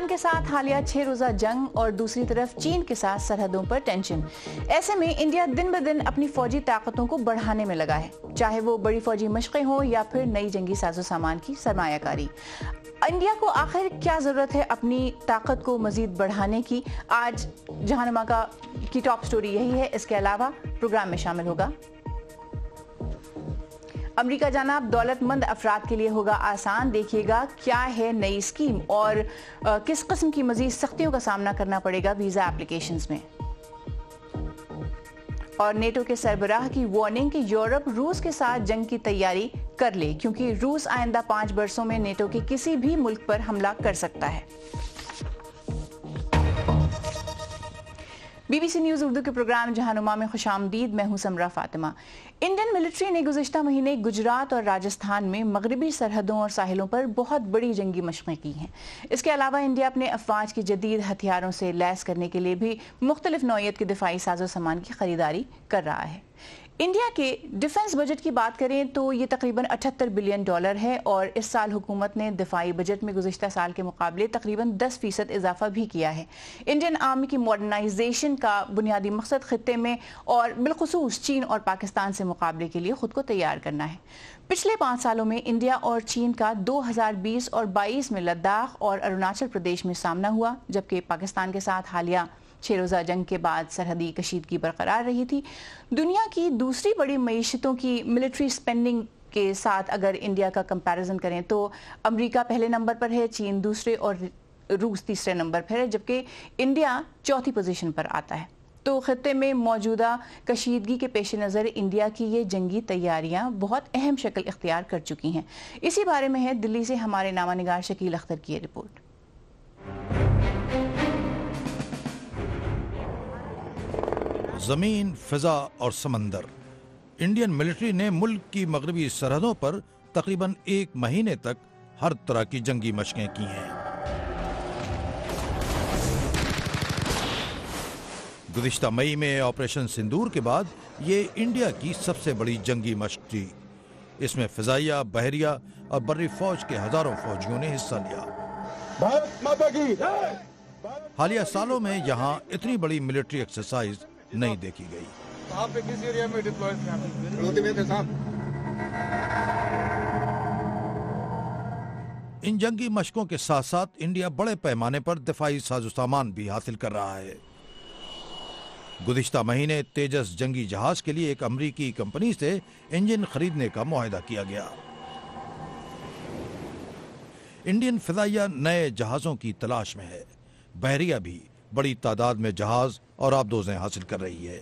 पाकिस्तान के साथ हालिया 6 रोजा जंग और दूसरी तरफ चीन के साथ सरहदों पर टेंशन। ऐसे में इंडिया दिन ब दिन अपनी फौजी ताकतों को बढ़ाने में लगा है, चाहे वो बड़ी फौजी मशक़ें हो या फिर नई जंगी साजो सामान की सरमायाकारी। इंडिया को आखिर क्या जरूरत है अपनी ताकत को मजीद बढ़ाने की? आज जहानुमा की टॉप स्टोरी यही है। इसके अलावा प्रोग्राम में शामिल होगा अमेरिका जाना अब दौलतमंद अफराद के लिए होगा आसान। देखिएगा क्या है नई स्कीम और किस किस्म की मजीद सख्तियों का सामना करना पड़ेगा वीजा एप्लीकेशंस में। और नेटो के सरबराह की वार्निंग कि यूरोप रूस के साथ जंग की तैयारी कर ले, क्योंकि रूस आइंदा 5 बरसों में नेटो के किसी भी मुल्क पर हमला कर सकता है। BBC न्यूज उर्दू के प्रोग्राम जहानुमा में खुशामदीद। मैं हूं समरा फातिमा। इंडियन मिलिट्री ने गुज़िश्ता महीने गुजरात और राजस्थान में मगरबी सरहदों और साहिलों पर बहुत बड़ी जंगी मशक़ें की हैं। इसके अलावा इंडिया अपने अफवाज की जदीद हथियारों से लैस करने के लिए भी मुख्तलिफ नौइयत के दिफाई साजो सामान की खरीदारी कर रहा है। इंडिया के डिफेंस बजट की बात करें तो ये तकरीबन $78 बिलियन है और इस साल हुकूमत ने दिफाई बजट में गुज़िश्ता साल के मुकाबले तकरीबन 10% इजाफा भी किया है। इंडियन आर्मी की मॉडर्नाइजेशन का बुनियादी मकसद खित्ते में और बिलखुसूस चीन और पाकिस्तान से मुकाबले के लिए खुद को तैयार करना है। पिछले 5 सालों में इंडिया और चीन का 2020 और 22 में लद्दाख और अरुणाचल प्रदेश में सामना हुआ, जबकि पाकिस्तान के साथ हालिया 6 रोजा जंग के बाद सरहदी कशीदगी बरकरार रही थी। दुनिया की दूसरी बड़ी मईशतों की मिलिट्री स्पेंडिंग के साथ अगर इंडिया का कंपैरिजन करें तो अमेरिका पहले नंबर पर है, चीन दूसरे और रूस तीसरे नंबर पर है, जबकि इंडिया चौथी पोजीशन पर आता है। तो खित्ते में मौजूदा कशीदगी के पेश नज़र इंडिया की ये जंगी तैयारियां बहुत अहम शक्ल इख्तियार कर चुकी हैं। इसी बारे में है दिल्ली से हमारे नामा निगार शकील अख्तर की रिपोर्ट। जमीन, फिजा और समंदर, इंडियन मिलिट्री ने मुल्क की मगरबी सरहदों पर तकरीबन 1 महीने तक हर तरह की जंगी मशकें की हैं। गुज़िश्ता मई में ऑपरेशन सिंदूर के बाद ये इंडिया की सबसे बड़ी जंगी मशक थी। इसमें फिजाइया, बहरिया और बर्री फौज के हजारों फौजियों ने हिस्सा लिया। भारत माता की। हालिया सालों में यहाँ इतनी बड़ी मिलिट्री एक्सरसाइज नहीं देखी गई। आप किस एरिया में डिप्लॉय थे? इन जंगी मशकों के साथ साथ इंडिया बड़े पैमाने पर दिफाई साजो सामान भी हासिल कर रहा है। गुज़िश्ता महीने तेजस जंगी जहाज के लिए एक अमरीकी कंपनी से इंजन खरीदने का मुआहदा किया गया। इंडियन फिजाइया नए जहाजों की तलाश में है। बहरिया भी बड़ी तादाद में जहाज और आबदोजें हासिल कर रही है।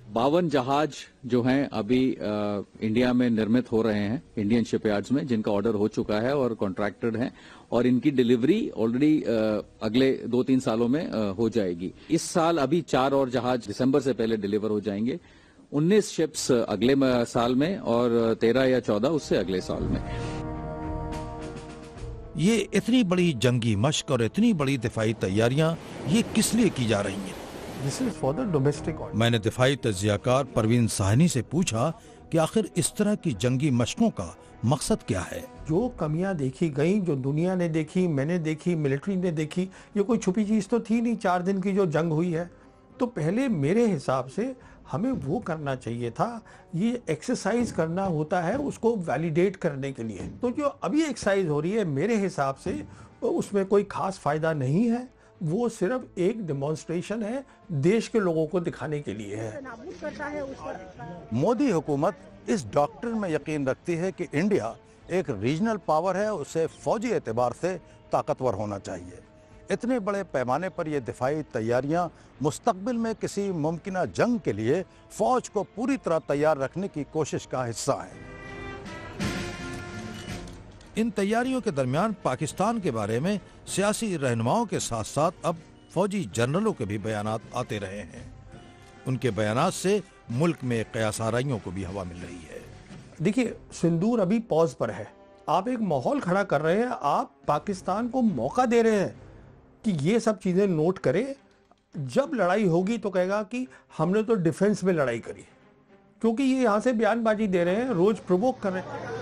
52 जहाज जो हैं अभी इंडिया में निर्मित हो रहे हैं इंडियन शिपयार्ड्स में, जिनका ऑर्डर हो चुका है और कॉन्ट्रैक्टेड है, और इनकी डिलीवरी ऑलरेडी अगले 2-3 सालों में हो जाएगी। इस साल अभी 4 और जहाज दिसंबर से पहले डिलीवर हो जाएंगे। 19 शिप्स अगले साल में और 13 या 14 उससे अगले साल में। ये इतनी बड़ी जंगी मशक और इतनी बड़ी दिफाई तैयारियां ये किस लिए की जा रही हैं? This is for the domestic order. मैंने दिफाई तज्जियाकार परवीन साहनी से पूछा कि आखिर इस तरह की जंगी मशकों का मकसद क्या है। जो कमियां देखी गई, जो दुनिया ने देखी, मैंने देखी, मिलिट्री ने देखी, ये कोई छुपी चीज तो थी नहीं। 4 दिन की जो जंग हुई है, तो पहले मेरे हिसाब से हमें वो करना चाहिए था। ये एक्सरसाइज करना होता है उसको वैलिडेट करने के लिए। तो जो अभी एक्सरसाइज हो रही है मेरे हिसाब से उसमें कोई खास फायदा नहीं है। वो सिर्फ एक डेमोन्स्ट्रेशन है, देश के लोगों को दिखाने के लिए है। मोदी हुकूमत इस डॉक्ट्रिन में यकीन रखती है कि इंडिया एक रीजनल पावर है, उसे फौजी एतबार से ताकतवर होना चाहिए। इतने बड़े पैमाने पर यह दिफाई तैयारियां मुस्तकबिल में किसी मुमकिना जंग के लिए फौज को पूरी तरह तैयार रखने की कोशिश का हिस्सा है। इन तैयारियों के दरमियान पाकिस्तान के बारे में सियासी रहनुमाओं के साथ साथ अब फौजी जनरलों के भी बयानात आते रहे हैं। उनके बयानात से मुल्क में कयासाराइयों को भी हवा मिल रही है। देखिए, सिंदूर अभी पॉज पर है। आप एक माहौल खड़ा कर रहे हैं, आप पाकिस्तान को मौका दे रहे हैं कि ये सब चीजें नोट करे। जब लड़ाई होगी तो कहेगा कि हमने तो डिफेंस में लड़ाई करी, क्योंकि ये यहां से बयानबाजी दे रहे हैं, रोज प्रोवोक कर रहे हैं।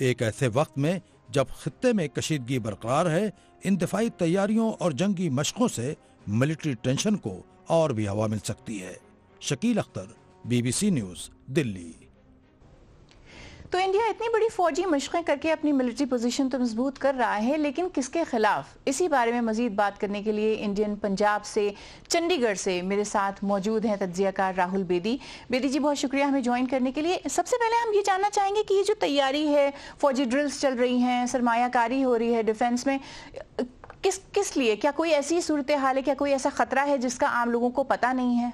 एक ऐसे वक्त में जब खित्ते में कशीदगी बरकरार है, इन दिफाई तैयारियों और जंगी मशकों से मिलिट्री टेंशन को और भी हवा मिल सकती है। Shakeel Akhtar, BBC news, Delhi. तो इंडिया इतनी बड़ी फौजी मशक़ें करके अपनी मिलिट्री पोजीशन तो मजबूत कर रहा है, लेकिन किसके खिलाफ? इसी बारे में मजीद बात करने के लिए इंडियन पंजाब से, चंडीगढ़ से मेरे साथ मौजूद हैं तज्ज़ियाकार राहुल बेदी। बेदी जी, बहुत शुक्रिया हमें ज्वाइन करने के लिए। सबसे पहले हम ये जानना चाहेंगे कि ये जो तैयारी है, फौजी ड्रिल्स चल रही हैं, सरमायाकारी हो रही है डिफेंस में, किस लिए? क्या कोई ऐसी सूरत हाल है, क्या कोई ऐसा खतरा है जिसका आम लोगों को पता नहीं है?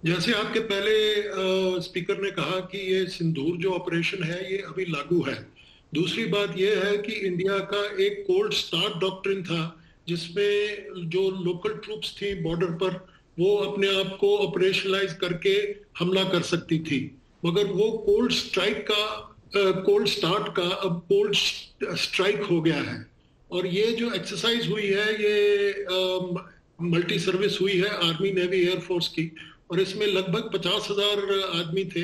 जैसे आपके पहले स्पीकर ने कहा कि ये सिंदूर जो ऑपरेशन है ये अभी लागू है। दूसरी बात ये है कि इंडिया का एक कोल्ड स्टार्ट डॉक्ट्रिन था जिसमें जो लोकल ट्रूप्स थी बॉर्डर पर वो अपने आप को ऑपरेशनलाइज करके हमला कर सकती थी, मगर वो कोल्ड स्टार्ट का अब कोल्ड स्ट्राइक हो गया है। और ये जो एक्सरसाइज हुई है ये मल्टी सर्विस हुई है आर्मी, नेवी, एयरफोर्स की, और इसमें लगभग 50,000 आदमी थे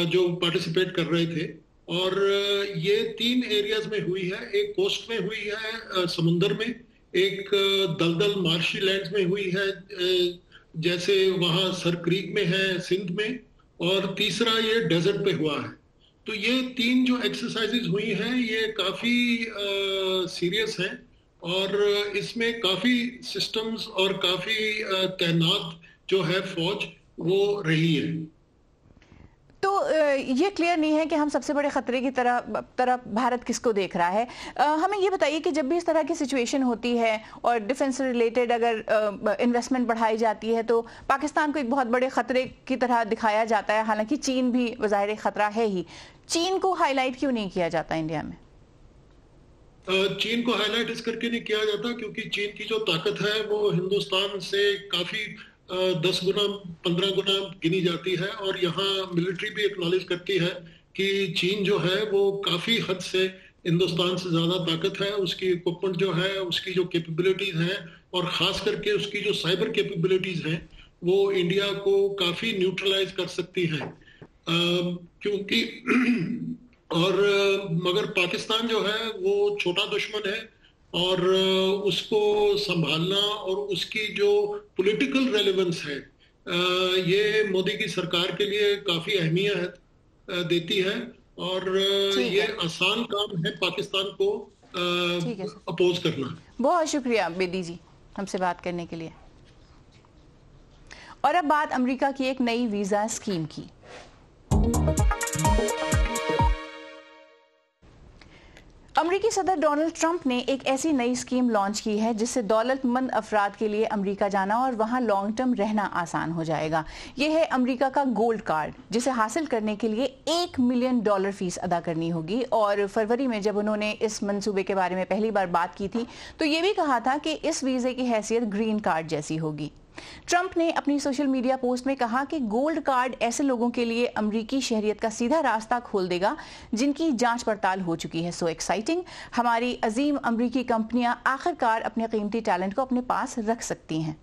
जो पार्टिसिपेट कर रहे थे। और ये 3 एरियाज में हुई है। एक कोस्ट में हुई है समुंदर में, एक दलदल मार्शी लैंड्स में हुई है जैसे वहाँ सर क्रीक में है सिंध में, और तीसरा ये डेजर्ट पे हुआ है। तो ये 3 जो एक्सरसाइजेज हुई हैं ये काफ़ी सीरियस हैं और इसमें काफ़ी सिस्टम्स और काफ़ी तैनात जो है फौज वो रही है। तो ये क्लियर नहीं है कि हम सबसे बड़े खतरे की तरफ भारत किसको देख रहा है। हमें ये बताइए कि जब भी इस तरह की सिचुएशन होती है और डिफेंस रिलेटेड अगर इन्वेस्टमेंट बढ़ाई जाती है तो पाकिस्तान को एक बहुत बड़े खतरे की तरह दिखाया जाता है। हालांकि चीन भी ज़ाहिर खतरा है ही। चीन को हाईलाइट क्यों नहीं किया जाता इंडिया में? चीन को हाईलाइट इस करके नहीं किया जाता क्योंकि चीन की जो ताकत है वो हिंदुस्तान से काफ़ी 10 गुना 15 गुना गिनी जाती है। और यहाँ मिलिट्री भी एक्नॉलेज करती है कि चीन जो है वो काफ़ी हद से हिंदुस्तान से ज़्यादा ताकत है। उसकी इक्विपमेंट जो है, उसकी जो कैपेबिलिटीज़ हैं और ख़ास करके उसकी जो साइबर कैपेबिलिटीज़ हैं वो इंडिया को काफ़ी न्यूट्रलाइज कर सकती हैं क्योंकि और मगर पाकिस्तान जो है वो छोटा दुश्मन है और उसको संभालना और उसकी जो पॉलिटिकल रेलेवेंस है ये मोदी की सरकार के लिए काफी अहमियत देती है और ये आसान काम है पाकिस्तान को अपोज करना। बहुत शुक्रिया बेदी जी हमसे बात करने के लिए। और अब बात अमेरिका की एक नई वीजा स्कीम की। अमरीकी सदर डोनाल्ड ट्रंप ने एक ऐसी नई स्कीम लॉन्च की है जिससे दौलतमंद अफराद के लिए अमरीका जाना और वहां लॉन्ग टर्म रहना आसान हो जाएगा। यह है अमरीका का गोल्ड कार्ड, जिसे हासिल करने के लिए $1 मिलियन फीस अदा करनी होगी। और फरवरी में जब उन्होंने इस मंसूबे के बारे में पहली बार बात की थी तो ये भी कहा था कि इस वीजे की हैसियत ग्रीन कार्ड जैसी होगी। ट्रंप ने अपनी सोशल मीडिया पोस्ट में कहा कि गोल्ड कार्ड ऐसे लोगों के लिए अमरीकी शहरियत का सीधा रास्ता खोल देगा जिनकी जांच पड़ताल हो चुकी है। सो एक्साइटिंग, हमारी अजीम अमरीकी कंपनियां आखिरकार अपने कीमती टैलेंट को अपने पास रख सकती हैं।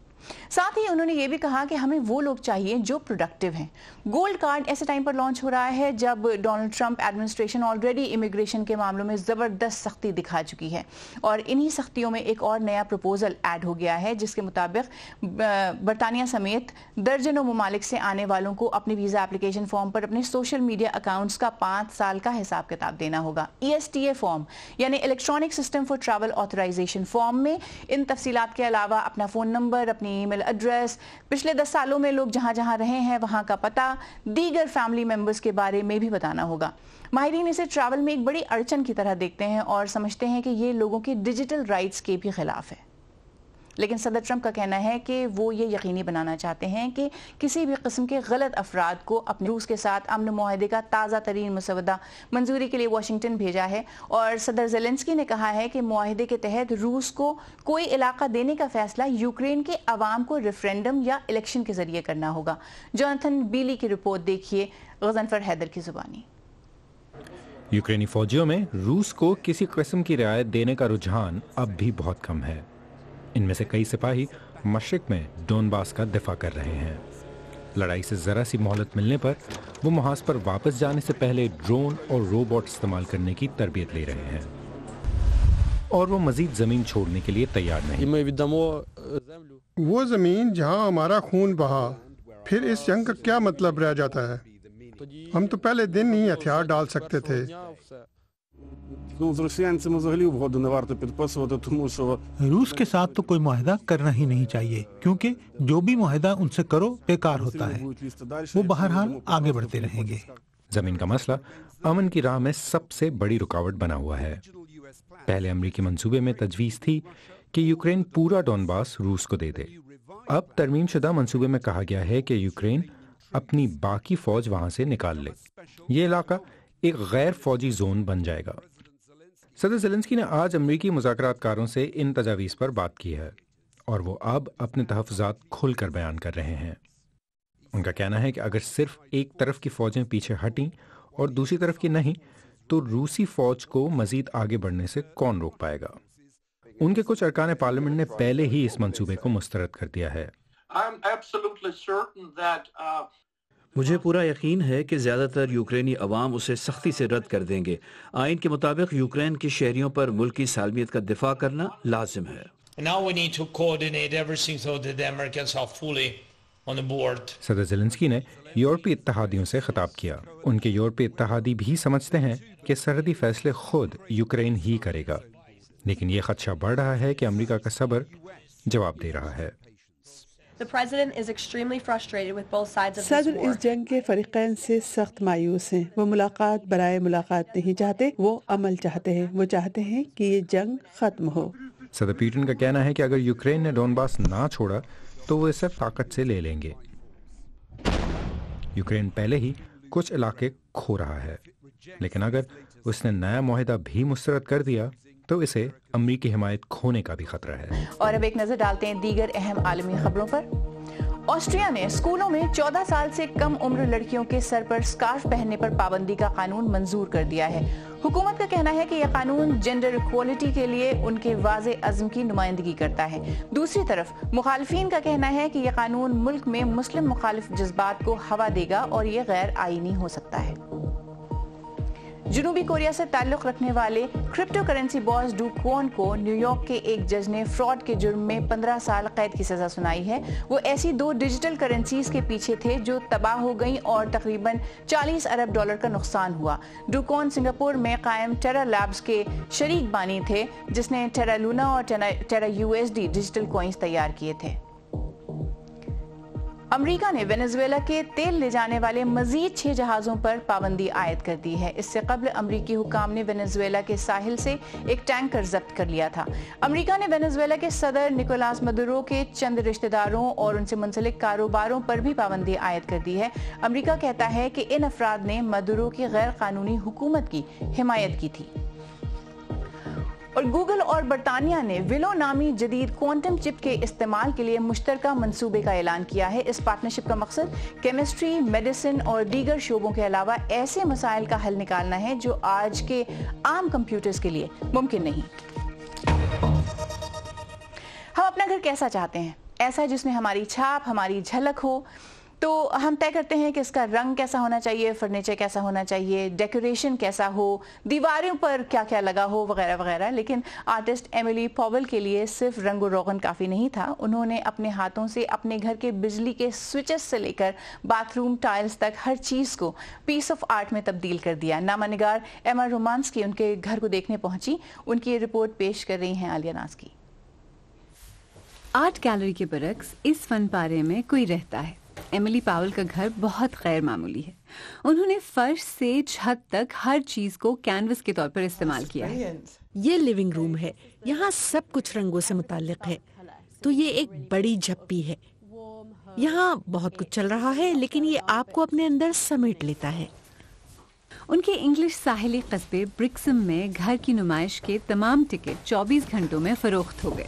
साथ ही उन्होंने ये भी कहा कि हमें वो लोग चाहिए जो प्रोडक्टिव हैं। गोल्ड कार्ड ऐसे टाइम पर लॉन्च हो रहा है जब Donald Trump administration already immigration के मामलों में ज़बरदस्त सख्ती दिखा चुकी है और इन्हीं सख्तियों में एक और नया प्रपोजल ऐड हो गया है जिसके मुताबिक बरतानिया समेत दर्जनों ममालिक से आने वालों को अपने वीज़ा एप्लीकेशन फॉर्म पर अपने सोशल मीडिया अकाउंट्स का 5 साल का हिसाब किताब देना होगा। ESTA फॉर्म यानी electronic system for travel authorization form में इन तफसीलात के अलावा अपना फ़ोन नंबर, अपनी ईमेल एड्रेस, पिछले 10 सालों में लोग जहां जहां रहे हैं वहां का पता, दीगर फैमिली मेंबर्स के बारे में भी बताना होगा। माहिरीन इसे ट्रैवल में एक बड़ी अड़चन की तरह देखते हैं और समझते हैं कि ये लोगों के डिजिटल राइट्स के भी खिलाफ है। लेकिन सदर ट्रंप का कहना है कि वो ये यकीनी बनाना चाहते हैं कि किसी भी किस्म के गलत अफराद को अपने रूस के साथ अमन मुआहदे का ताज़ा तरीन मसवदा मंजूरी के लिए वाशिंगटन भेजा है। और सदर ज़ेलेंस्की ने कहा है कि मुआहदे के तहत रूस को कोई इलाका देने का फैसला यूक्रेन के अवाम को रेफरेंडम या इलेक्शन के जरिए करना होगा। जोनाथन बीली की रिपोर्ट देखिए गज़नफर हैदर की जुबानी। यूक्रेनी फौजियों में रूस को किसी किस्म की रियायत देने का रुझान अब भी बहुत कम है। इनमें से कई सिपाही मशरिक में डोनबास का दिफा कर रहे हैं। लड़ाई से जरा सी मोहलत मिलने पर वो महाज पर वापस जाने से पहले ड्रोन और रोबोट इस्तेमाल करने की तरबियत ले रहे हैं और वो मजीद जमीन छोड़ने के लिए तैयार नहीं। वो जमीन जहां हमारा खून बहा, फिर इस जंग का क्या मतलब रह जाता है? हम तो पहले दिन ही हथियार डाल सकते थे। रूस के साथ तो कोई मुआहदा करना ही नहीं चाहिए, क्योंकि जो भी मुआहदा उनसे करो बेकार होता है। वो बहरहाल आगे बढ़ते रहेंगे। जमीन का मसला अमन की राह में सबसे बड़ी रुकावट बना हुआ है। पहले अमरीकी मंसूबे में तजवीज़ थी कि यूक्रेन पूरा डॉनबास रूस को दे दे। अब तरमीमशुदा मंसूबे में कहा गया है कि यूक्रेन अपनी बाकी फौज वहां से निकाल ले। ये इलाका एक गैर फौजी जोन बन जाएगा। सदर ज़ेलेंस्की ने आज अमरीकी मुज़ाकरातकारों से इन तजावीज़ पर बात की है और वो अब अपने तहफ़्फ़ुज़ात खुलकर बयान कर रहे हैं। उनका कहना है कि अगर सिर्फ एक तरफ की फ़ौजें पीछे हटीं और दूसरी तरफ की नहीं, तो रूसी फ़ौज को मज़ीद आगे बढ़ने से कौन रोक पाएगा। उनके कुछ अरकान पार्लियामेंट ने पहले ही इस मंसूबे को मुस्तरद कर दिया है। मुझे पूरा यकीन है कि ज़्यादातर यूक्रेनी अवाम उसे सख्ती से रद्द कर देंगे। आइन के मुताबिक यूक्रेन के शहरियों पर मुल्क की सालमियत का दिफा करना लाजिम है। सदर ज़ेलेंस्की ने यूरोपीय इत्तेहादियों से खिताब किया। उनके यूरोपीय इत्तेहादी भी समझते हैं कि सरहदी फैसले खुद यूक्रेन ही करेगा, लेकिन ये खदशा बढ़ रहा है कि अमेरिका का सब्र जवाब दे रहा है। सदर इस जंग के फरीकैन से सख्त मायूस हैं। वो मुलाकात बराए मुलाकात नहीं चाहते, वो अमल चाहते हैं। वो चाहते हैं कि ये जंग खत्म हो। सदर पुतिन का कहना है कि अगर यूक्रेन ने डॉनबास ना छोड़ा तो वो इसे ताकत से ले लेंगे। यूक्रेन पहले ही कुछ इलाके खो रहा है, लेकिन अगर उसने नया मुआहदा भी मुस्तरद कर दिया तो इसे अमरीकी हिमायत खोने का भी खतरा है। और अब एक नजर डालते हैं दीगर अहम आलमी खबरों पर। ऑस्ट्रिया ने स्कूलों में 14 साल से कम उम्र लड़कियों के सर पर स्कार्फ पहनने पर पाबंदी का कानून मंजूर कर दिया है। हुकूमत का कहना है कि यह कानून जेंडर इक्वालिटी के लिए उनके वाज़े अज़्म की नुमाइंदगी करता है। दूसरी तरफ मुखालिफिन का कहना है कि यह कानून मुल्क में मुस्लिम मुखालिफ जज्बात को हवा देगा और यह गैर आईनी हो सकता है। जनूबी कोरिया से ताल्लुक रखने वाले crypto currency boss do Kwon को न्यूयॉर्क के एक जज ने फ्रॉड के जुर्म में 15 साल कैद की सजा सुनाई है। वो ऐसी 2 डिजिटल करेंसीज के पीछे थे जो तबाह हो गईं और तकरीबन $40 अरब का नुकसान हुआ। डू क्वॉन सिंगापुर में कायम टेरा लैब्स के शरीक बानी थे, जिसने टेरा लूना और टेरा USD डिजिटल कॉइन्स तैयार किए थे। अमेरिका ने वेनेजुएला के तेल ले जाने वाले मजीद 6 जहाजों पर पाबंदी आयद कर दी है। इससे कबल अमेरिकी हुकाम ने वेनेजुएला के साहिल से एक टैंकर जब्त कर लिया था। अमेरिका ने वेनेजुएला के सदर निकोलास मदुरो के चंद रिश्तेदारों और उनसे मुंसलिक कारोबारों पर भी पाबंदी आयद कर दी है। अमेरिका कहता है कि इन अफराद ने मदुरो की गैर कानूनी हुकूमत की हिमायत की थी। और गूगल और बरतानिया ने विलो नामी जदीद क्वांटम चिप के इस्तेमाल के लिए मुश्तरका मंसूबे का ऐलान किया है। इस पार्टनरशिप का मकसद केमिस्ट्री, मेडिसिन और दीगर शोबों के अलावा ऐसे मसाइल का हल निकालना है जो आज के आम कंप्यूटर्स के लिए मुमकिन नहीं। हम अपना घर कैसा चाहते हैं? ऐसा जिसमें हमारी छाप, हमारी झलक हो। तो हम तय करते हैं कि इसका रंग कैसा होना चाहिए, फर्नीचर कैसा होना चाहिए, डेकोरेशन कैसा हो, दीवारों पर क्या क्या लगा हो, वगैरह वगैरह। लेकिन आर्टिस्ट एमिली पॉवेल के लिए सिर्फ रंगो रोगन काफ़ी नहीं था। उन्होंने अपने हाथों से अपने घर के बिजली के स्विचेस से लेकर बाथरूम टाइल्स तक हर चीज़ को पीस ऑफ आर्ट में तब्दील कर दिया। नामा निगार एमा रोमांस्की उनके घर को देखने पहुंची। उनकी ये रिपोर्ट पेश कर रही हैं आलिया नाज की। आर्ट गैलरी के बरक्स इस फन पारे में कोई रहता है। एमिली पॉवेल का घर बहुत गैर मामूली है। उन्होंने फर्श से छत तक हर चीज को कैनवस के तौर पर इस्तेमाल किया है। ये लिविंग रूम है, यहाँ सब कुछ रंगों से मुताल्लिक है। तो ये एक बड़ी झप्पी है। यहाँ बहुत कुछ चल रहा है, लेकिन ये आपको अपने अंदर समेट लेता है। उनके इंग्लिश साहिली कस्बे ब्रिक्सम में घर की नुमाइश के तमाम टिकट 24 घंटों में फरोख्त हो गए।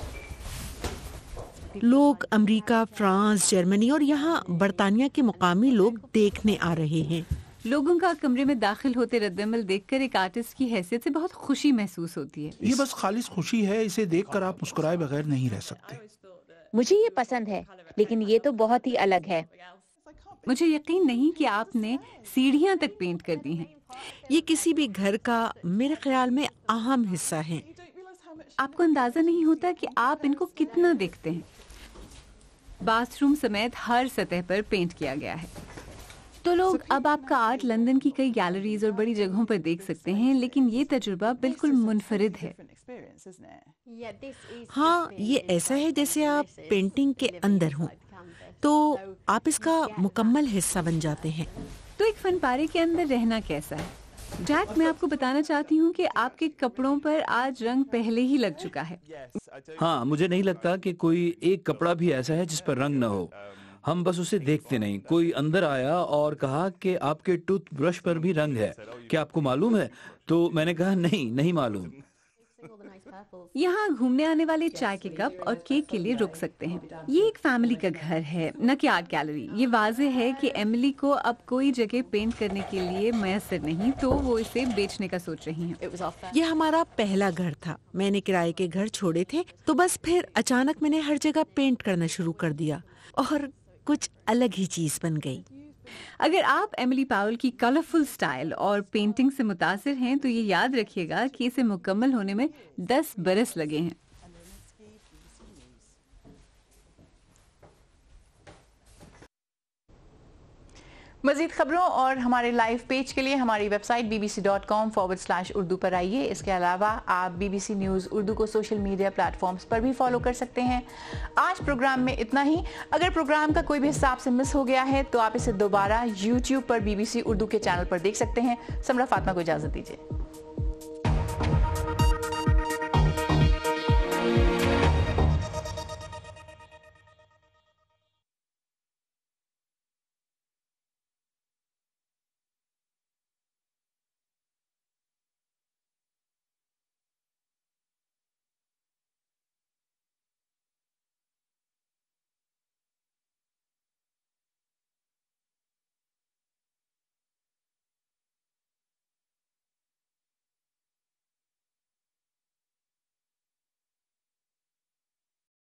लोग अमेरिका, फ्रांस, जर्मनी और यहाँ बरतानिया के मुकामी लोग देखने आ रहे हैं। लोगों का कमरे में दाखिल होते रद्दमल देखकर एक आर्टिस्ट की हैसियत से बहुत खुशी महसूस होती है। ये बस खालिस खुशी है, इसे देखकर आप मुस्कुराए बगैर नहीं रह सकते। मुझे ये पसंद है, लेकिन ये तो बहुत ही अलग है। मुझे यकीन नहीं कि आपने सीढ़ियां तक पेंट कर दी हैं। ये किसी भी घर का मेरे ख्याल में अहम हिस्सा है। आपको अंदाजा नहीं होता कि आप इनको कितना देखते हैं। बाथरूम समेत हर सतह पर पेंट किया गया है। तो लोग अब आपका आर्ट लंदन की कई गैलरीज और बड़ी जगहों पर देख सकते हैं, लेकिन ये तजुर्बा बिल्कुल मुनफरिद है। हाँ, ये ऐसा है जैसे आप पेंटिंग के अंदर हों, तो आप इसका मुकम्मल हिस्सा बन जाते हैं। तो एक फनपारे के अंदर रहना कैसा है? जैक, मैं आपको बताना चाहती हूँ कि आपके कपड़ों पर आज रंग पहले ही लग चुका है। हाँ, मुझे नहीं लगता कि कोई एक कपड़ा भी ऐसा है जिस पर रंग न हो। हम बस उसे देखते नहीं। कोई अंदर आया और कहा कि आपके टूथब्रश पर भी रंग है, क्या आपको मालूम है? तो मैंने कहा नहीं मालूम। यहाँ घूमने आने वाले चाय के कप और केक के लिए रुक सकते हैं। ये एक फैमिली का घर है, न कि आर्ट गैलरी। ये वाज़ेह है कि एमिली को अब कोई जगह पेंट करने के लिए मैसर नहीं, तो वो इसे बेचने का सोच रही हैं। ये हमारा पहला घर था। मैंने किराए के घर छोड़े थे, तो बस फिर अचानक मैंने हर जगह पेंट करना शुरू कर दिया और कुछ अलग ही चीज बन गई। अगर आप एमिली पाउल की कलरफुल स्टाइल और पेंटिंग से मुतासिर हैं, तो ये याद रखिएगा कि इसे मुकम्मल होने में 10 बरस लगे हैं। मज़ीद खबरों और हमारे लाइव पेज के लिए हमारी वेबसाइट bbc.com/उर्दू पर आइए। इसके अलावा आप BBC न्यूज़ उर्दू को सोशल मीडिया प्लेटफॉर्म्स पर भी फॉलो कर सकते हैं। आज प्रोग्राम में इतना ही। अगर प्रोग्राम का कोई भी हिस्सा आपसे मिस हो गया है तो आप इसे दोबारा YouTube पर BBC उर्दू के चैनल पर देख सकते हैं। समरा फातिमा को इजाज़त दीजिए।